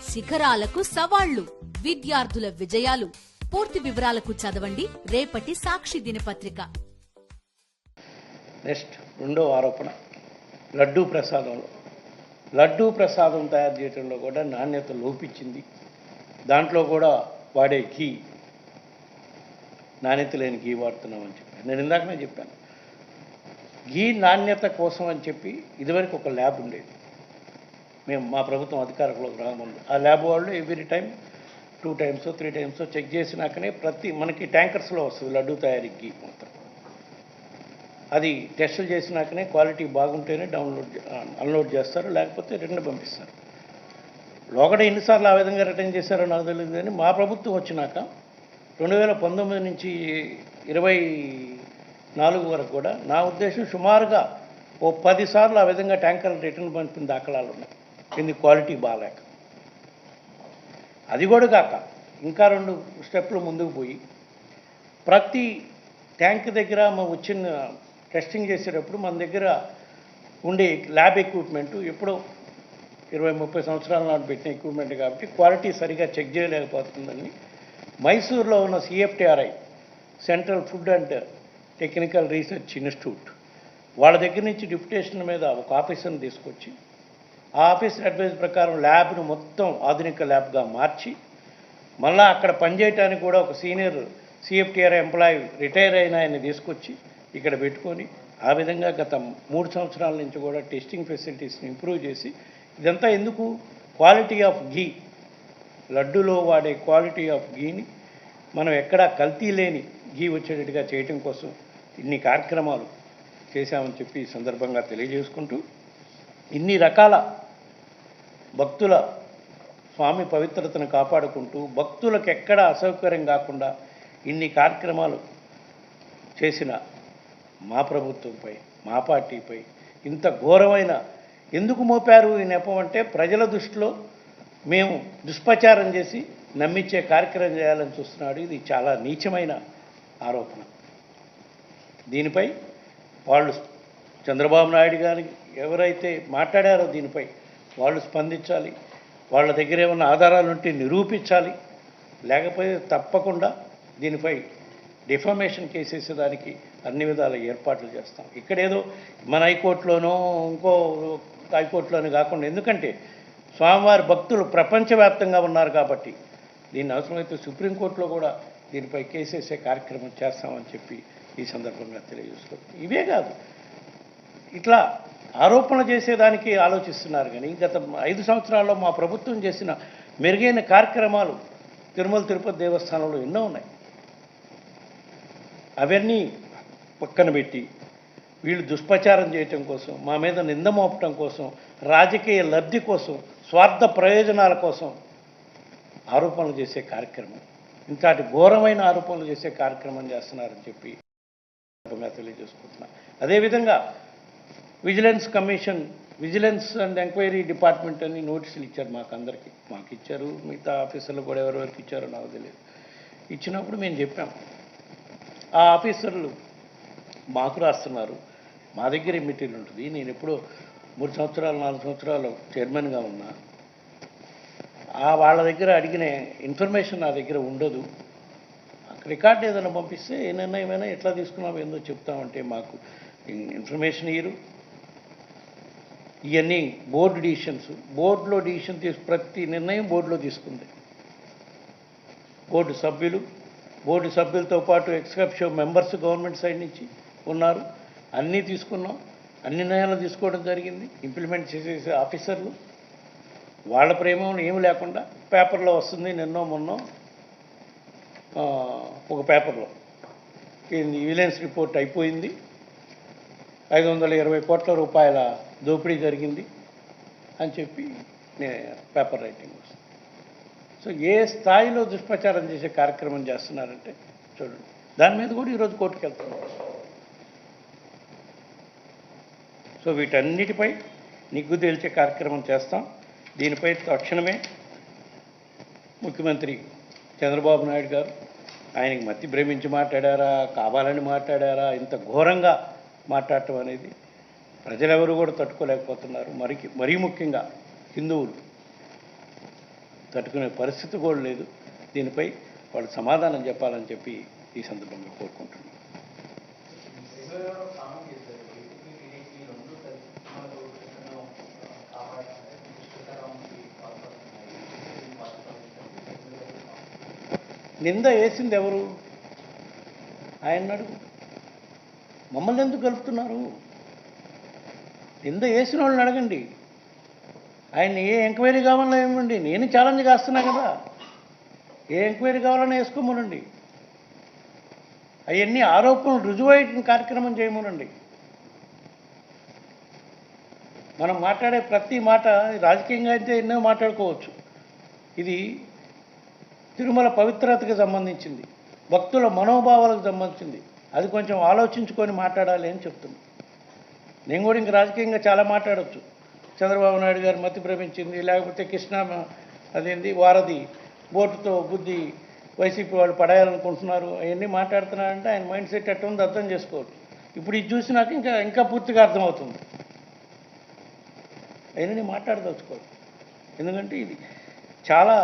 శిఖరాలకు సవాళ్లు, విద్యార్థుల విజయాలు. పూర్తి వివరాలకు చదవండి రేపటి సాక్షి దినపత్రిక. నెక్స్ట్ రెండో ఆరోపణ, లడ్డూ ప్రసాదంలో. లడ్డూ ప్రసాదం తయారు చేయడంలో కూడా నాణ్యత లోపించింది. దాంట్లో కూడా వాడే ఘీ నాణ్యత లేని ఘీ వాడుతున్నామని చెప్పి నేను ఇందాకనే చెప్పాను. ఘీ నాణ్యత కోసం అని చెప్పి ఇదివరకు ఒక ల్యాబ్ ఉండేది. మేము మా ప్రభుత్వం అధికారంలోకి రాకముందు ఆ ల్యాబ్ వాళ్ళు every time 2 times 3 times check చేసినాకనే మనకి ట్యాంకర్స్లో వస్తుంది లడ్డూ తయారీ ఘీ మొత్తం. అది టెస్టులు చేసినాకనే క్వాలిటీ బాగుంటేనే అన్లోడ్ చేస్తారు, లేకపోతే రిటర్న్ పంపిస్తారు. లోగడ ఎన్నిసార్లు ఆ విధంగా రిటర్న్ చేశారో నాకు తెలియదు. కానీ మా ప్రభుత్వం వచ్చినాక 2019 నుంచి 24 వరకు కూడా నా ఉద్దేశం సుమారుగా 10 సార్లు ఆ విధంగా ట్యాంకర్లు రిటర్న్ పంపిన దాఖలాలు ఉన్నాయి. ఎందుకు క్వాలిటీ బాగాలేక. అది కూడా కాక ఇంకా 2 స్టెప్లు ముందుకు పోయి ప్రతి ట్యాంక్ దగ్గర వచ్చిన టెస్టింగ్ చేసేటప్పుడు మన దగ్గర ఉండే ల్యాబ్ ఎక్విప్మెంట్ ఎప్పుడో 20-30 సంవత్సరాల నాడు పెట్టిన ఎక్విప్మెంట్ కాబట్టి క్వాలిటీ సరిగా చెక్ చేయలేకపోతుందని మైసూర్లో ఉన్న CFTRI central food and technical research institute వాళ్ళ దగ్గర నుంచి డిప్యుటేషన్ మీద ఒక ఆఫీసర్ని తీసుకొచ్చి ఆ ఆఫీసర్ అడ్వైజ్ ప్రకారం ల్యాబ్ను మొత్తం ఆధునిక ల్యాబ్గా మార్చి మళ్ళీ అక్కడ పనిచేయడానికి కూడా ఒక సీనియర్ CFTRI ఎంప్లాయీ రిటైర్ అయిన ఆయన తీసుకొచ్చి ఇక్కడ పెట్టుకొని ఆ విధంగా గత 3 సంవత్సరాల నుంచి కూడా టెస్టింగ్ ఫెసిలిటీస్ని ఇంప్రూవ్ చేసి ఇదంతా ఎందుకు క్వాలిటీ ఆఫ్ ఘీ, లడ్డూలో వాడే క్వాలిటీ ఆఫ్ ఘీని మనం ఎక్కడా కల్తీ లేని ఘీ వచ్చేటట్టుగా చేయటం కోసం ఇన్ని కార్యక్రమాలు చేశామని చెప్పి ఈ సందర్భంగా తెలియజేసుకుంటూ ఇన్ని రకాల భక్తుల స్వామి పవిత్రతను కాపాడుకుంటూ భక్తులకు ఎక్కడ అసౌకర్యం కాకుండా ఇన్ని కార్యక్రమాలు చేసిన మా ప్రభుత్వంపై మా పార్టీపై ఇంత ఘోరమైన ఎందుకు మోపారు ఈ నెపం అంటే ప్రజల దృష్టిలో మేము దుష్ప్రచారం చేసి నమ్మించే కార్యక్రమం చేయాలని చూస్తున్నాడు. ఇది చాలా నీచమైన ఆరోపణ. దీనిపై వాళ్ళు చంద్రబాబు నాయుడు గారికి ఎవరైతే మాట్లాడారో దీనిపై వాళ్ళు స్పందించాలి. వాళ్ళ దగ్గర ఏమైనా ఆధారాలు ఉంటే నిరూపించాలి. లేకపోతే తప్పకుండా దీనిపై డిఫమేషన్ కేసేసేదానికి అన్ని విధాల ఏర్పాట్లు చేస్తాం. ఇక్కడేదో మన హైకోర్టులోనో ఇంకో హైకోర్టులోనూ కాకుండా, ఎందుకంటే స్వామివారి భక్తులు ప్రపంచవ్యాప్తంగా ఉన్నారు కాబట్టి దీన్ని అవసరమైతే సుప్రీంకోర్టులో కూడా దీనిపై కేసేసే కార్యక్రమం చేస్తామని చెప్పి ఈ సందర్భంగా తెలియజేసుకోవాలి. ఇవే కాదు, ఇట్లా ఆరోపణ చేసేదానికి ఆలోచిస్తున్నారు. కానీ గత 5 సంవత్సరాల్లో మా ప్రభుత్వం చేసిన మెరుగైన కార్యక్రమాలు తిరుమల తిరుపతి దేవస్థానంలో ఎన్నో ఉన్నాయి. అవన్నీ పక్కన పెట్టి వీళ్ళు దుష్ప్రచారం చేయటం కోసం, మా మీద నింద మోపటం కోసం, రాజకీయ లబ్ధి కోసం, స్వార్థ ప్రయోజనాల కోసం ఆరోపణలు చేసే కార్యక్రమం, ఇంతటి ఘోరమైన ఆరోపణలు చేసే కార్యక్రమం చేస్తున్నారని చెప్పి తెలియజేసుకుంటున్నా. అదేవిధంగా vigilance commission, vigilance and enquiry department అని నోటీసులు ఇచ్చారు మాకు అందరికీ. మాకు ఇచ్చారు, మిగతా ఆఫీసర్లు కూడా ఎవరెవరికి ఇచ్చారో నాకు తెలియదు. ఇచ్చినప్పుడు మేము చెప్పాం, ఆ ఆఫీసర్లు మాకు రాస్తున్నారు, మా దగ్గర మెటీరియల్ ఉంటుంది. నేను ఎప్పుడో 3 సంవత్సరాలు 4 సంవత్సరాలు చైర్మన్గా ఉన్నా. వాళ్ళ దగ్గర అడిగిన ఇన్ఫర్మేషన్ నా దగ్గర ఉండదు. రికార్డు ఏదైనా పంపిస్తే ఏ నిర్ణయమైనా ఎట్లా తీసుకున్నామో ఏందో చెప్తామంటే మాకు ఇన్ఫర్మేషన్ ఇయ్యరు. ఇవన్నీ బోర్డు డిసిషన్స్, బోర్డులో డిసిషన్ ప్రతి నిర్ణయం బోర్డులో తీసుకుంది. బోర్డు సభ్యులతో పాటు ఎక్స్కప్షో మెంబర్స్ గవర్నమెంట్ సైడ్ నుంచి ఉన్నారు. అన్నీ తీసుకున్నాం, అన్ని నిర్ణయాలు తీసుకోవడం జరిగింది. ఇంప్లిమెంట్ చేసే ఆఫీసర్లు వాళ్ళ ప్రేమ ఏమి లేకుండా పేపర్లో వస్తుంది. నిన్నో మొన్నో ఒక పేపర్లో విజిలెన్స్ రిపోర్ట్ అయిపోయింది, 520 కోట్ల రూపాయల దోపిడీ జరిగింది అని చెప్పి పేపర్ రైటింగ్ వస్తుంది. సో ఏ స్థాయిలో దుష్ప్రచారం చేసే కార్యక్రమం చేస్తున్నారంటే చూడండి. దాని మీద కూడా ఈరోజు కోర్టుకు వెళ్తున్నాం. సో వీటన్నిటిపై నిగ్గు తేల్చే కార్యక్రమం చేస్తాం. దీనిపై తక్షణమే ముఖ్యమంత్రి చంద్రబాబు నాయుడు గారు ఆయనకి మతి భ్రమించి మాట్లాడారా, కావాలని మాట్లాడారా, ఇంత ఘోరంగా మాట్లాడటం అనేది ప్రజలెవరూ కూడా తట్టుకోలేకపోతున్నారు. మరీ ముఖ్యంగా హిందువులు తట్టుకునే పరిస్థితి కూడా లేదు. దీనిపై వాళ్ళు సమాధానం చెప్పాలని చెప్పి ఈ సందర్భంగా కోరుకుంటున్నాను. నింద వేసింది ఎవరు? ఆయన అడుగు. మమ్మల్ని ఎందుకు కలుపుతున్నారు? నింద వేసిన వాళ్ళని అడగండి. ఆయన ఏ ఎంక్వైరీ కావాలన్నా ఇవ్వండి. నేను ఛాలెంజ్ చేస్తున్నా కదా, ఏ ఎంక్వైరీ కావాలన్నా వేసుకోమనండి. అవన్నీ ఆరోపణలు రుజువైన కార్యక్రమం చేయమనండి. మనం మాట్లాడే ప్రతి మాట రాజకీయంగా అయితే ఎన్నో మాట్లాడుకోవచ్చు. ఇది తిరుమల పవిత్రతకు సంబంధించింది, భక్తుల మనోభావాలకు సంబంధించింది. అది కొంచెం ఆలోచించుకొని మాట్లాడాలి అని చెప్తున్నాను. నేను కూడా ఇంక రాజకీయంగా చాలా మాట్లాడవచ్చు. చంద్రబాబు నాయుడు గారు మతి భ్రమించింది, లేకపోతే కృష్ణా అదేంది వారధి బోటుతో బుద్ధి వైసీపీ వాళ్ళు పడేయాలనుకుంటున్నారు, అవన్నీ మాట్లాడుతున్నారంటే ఆయన మైండ్ సెట్ ఎట్లా ఉందో అర్థం చేసుకోవచ్చు. ఇప్పుడు ఇది చూసినాక ఇంకా పూర్తిగా అర్థమవుతుంది. అయినా మాట్లాడదలుచుకోవచ్చు, ఎందుకంటే ఇది చాలా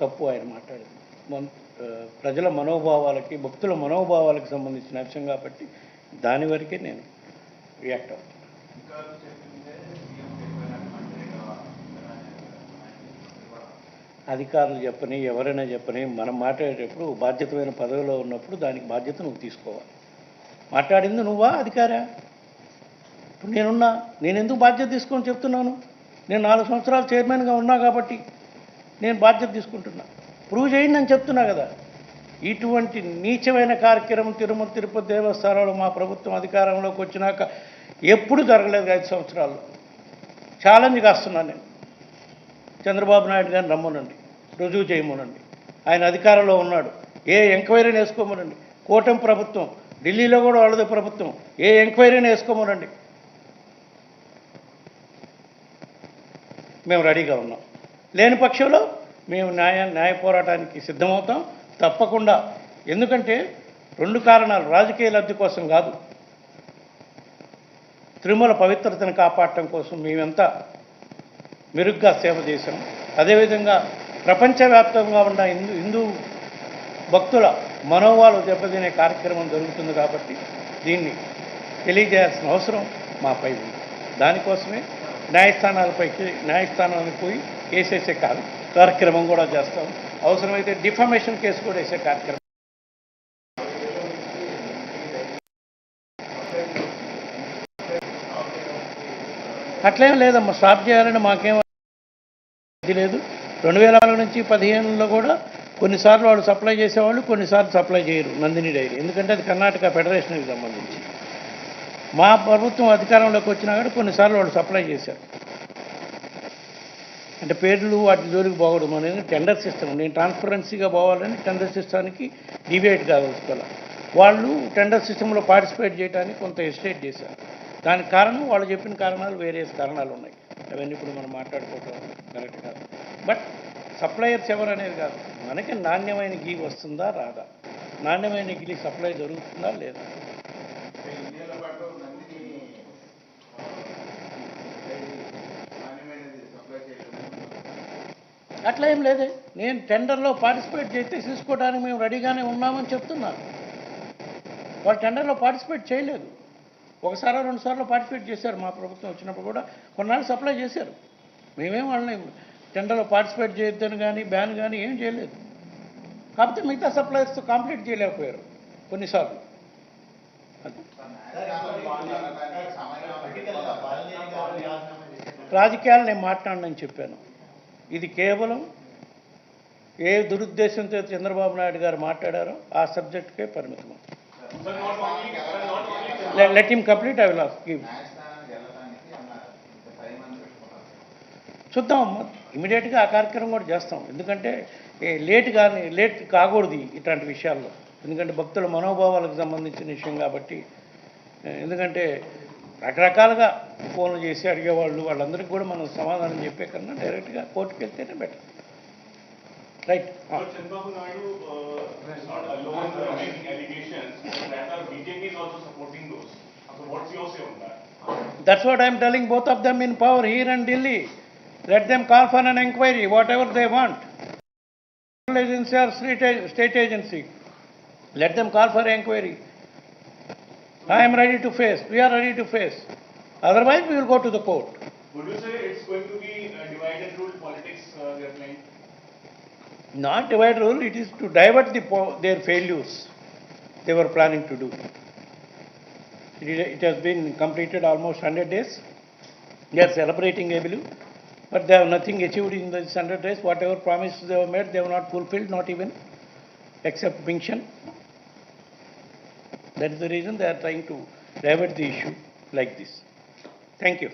తప్పు ఆయన మాట్లాడింది. ప్రజల మనోభావాలకి, భక్తుల మనోభావాలకు సంబంధించిన అంశం కాబట్టి దాని వరకే నేను రియాక్ట్ అవుతాను. అధికారులు చెప్పని, ఎవరైనా చెప్పని, మనం మాట్లాడేటప్పుడు బాధ్యతమైన పదవిలో ఉన్నప్పుడు దానికి బాధ్యత నువ్వు తీసుకోవాలి. మాట్లాడింది నువ్వా అధికారా? ఇప్పుడు నేను ఎందుకు బాధ్యత తీసుకొని చెప్తున్నాను? నేను 4 సంవత్సరాలు చైర్మన్గా ఉన్నా కాబట్టి నేను బాధ్యత తీసుకుంటున్నా. ప్రూవ్ చేయండి అని చెప్తున్నా కదా. ఇటువంటి నీచమైన కార్యక్రమం తిరుమల తిరుపతి దేవస్థానంలో మా ప్రభుత్వం అధికారంలోకి వచ్చినాక ఎప్పుడు జరగలేదు. 5 సంవత్సరాల్లో ఛాలెంజ్ కాస్తున్నాను నేను. చంద్రబాబు నాయుడు గారిని రమ్మనండి, రుజువు చేయమనండి. ఆయన అధికారంలో ఉన్నాడు, ఏ ఎంక్వైరీని వేసుకోమనండి. కూటమి ప్రభుత్వం, ఢిల్లీలో కూడా వాళ్ళదే ప్రభుత్వం, ఏ ఎంక్వైరీని వేసుకోమనండి. మేము రెడీగా ఉన్నాం. లేని పక్షంలో మేము న్యాయ పోరాటానికి సిద్ధమవుతాం తప్పకుండా. ఎందుకంటే 2 కారణాలు, రాజకీయ లబ్ధి కోసం కాదు, తిరుమల పవిత్రతను కాపాడటం కోసం మేమెంతా మెరుగ్గా సేవ చేశాం. అదేవిధంగా ప్రపంచవ్యాప్తంగా ఉన్న హిందూ భక్తుల మనోభావాలు దెబ్బతినే కార్యక్రమం జరుగుతుంది కాబట్టి దీన్ని తెలియజేయాల్సిన అవసరం మాపై ఉంది. దానికోసమే న్యాయస్థానానికి పోయి కేసేసే కార్యక్రమం కూడా చేస్తాం. అవసరమైతే డిఫమేషన్ కేసు కూడా వేసే కార్యక్రమం. అట్లేం లేదమ్మా, స్టాప్ చేయాలని మాకేం ఇది లేదు. 2004 నుంచి 2015లో కూడా కొన్నిసార్లు వాళ్ళు సప్లై చేసేవాళ్ళు, కొన్నిసార్లు సప్లై చేయరు నందిని డైరీ, ఎందుకంటే అది కర్ణాటక ఫెడరేషన్కి సంబంధించి. మా ప్రభుత్వం అధికారంలోకి వచ్చినా కూడా కొన్నిసార్లు వాళ్ళు సప్లై చేశారు. అంటే పేర్లు వాటి జోలికి పోకూడదు. అనేది టెండర్ సిస్టమ్, నేను ట్రాన్స్పరెన్సీగా పోవాలని టెండర్ సిస్టానికి డివేట్ కాదలుచుకోవాలి. వాళ్ళు టెండర్ సిస్టంలో పార్టిసిపేట్ చేయడానికి కొంత ఎస్టేట్ చేశారు. దానికి కారణం వాళ్ళు చెప్పిన కారణాలు, వేరే కారణాలు ఉన్నాయి. అవన్నీ ఇప్పుడు మనం మాట్లాడుకోవటం కరెక్ట్ కాదు. బట్ సప్లయర్స్ ఎవరు అనేది కాదు, మనకి నాణ్యమైన గీ వస్తుందా రాదా, నాణ్యమైన గిలి సప్లై జరుగుతుందా లేదా. అట్లా ఏం లేదే, నేను టెండర్లో పార్టిసిపేట్ చేస్తే తీసుకోవడానికి మేము రెడీగానే ఉన్నామని చెప్తున్నాను. వాళ్ళు టెండర్లో పార్టిసిపేట్ చేయలేదు. 1-2 సార్లు పార్టిసిపేట్ చేశారు. మా ప్రభుత్వం వచ్చినప్పుడు కూడా కొన్నాళ్ళు సప్లై చేశారు. మేమేం వాళ్ళని టెండర్లో పార్టిసిపేట్ చేయొద్దని కానీ బ్యాన్ కానీ ఏం చేయలేదు. కాకపోతే మిగతా సప్లయర్స్తో కంప్లీట్ చేయలేకపోయారు కొన్నిసార్లు. రాజకీయాలు నేను మాట్లాడనని చెప్పాను. ఇది కేవలం ఏ దురుద్దేశంతో చంద్రబాబు నాయుడు గారు మాట్లాడారో ఆ సబ్జెక్టుకే పరిమితం. Let him complete. I will give. చూద్దాం, ఇమీడియట్గా ఆ కార్యక్రమం కూడా చేస్తాం. ఎందుకంటే లేట్ కాకూడదు ఇట్లాంటి విషయాల్లో. ఎందుకంటే భక్తుల మనోభావాలకు సంబంధించిన విషయం కాబట్టి. ఎందుకంటే రకరకాలుగా ఫోన్లు చేసి అడిగేవాళ్ళు, వాళ్ళందరికీ కూడా మనం సమాధానం చెప్పే కన్నా డైరెక్ట్గా కోర్టుకు వెళ్తేనే better. Right. Chandrababu Naidu is not alone in making allegations. Rather, BJP is also supporting those. So, what's your say on that? That's what I'm telling both of them in power here and Delhi. Let them call for an inquiry, whatever they want. Agency or state agency, let them call for inquiry. I am ready to face, we are ready to face. Otherwise, we will go to the court. Would you say it's going to be divided rule politics they are playing? Not divide rule, it is to divert their failures they were planning to do. It has been completed almost 100 days. They are celebrating heavily, but they have nothing achieved in these 100 days. Whatever promises they have made, they have not fulfilled, not even, except mention. That is the reason they are trying to divert the issue like this. Thank you.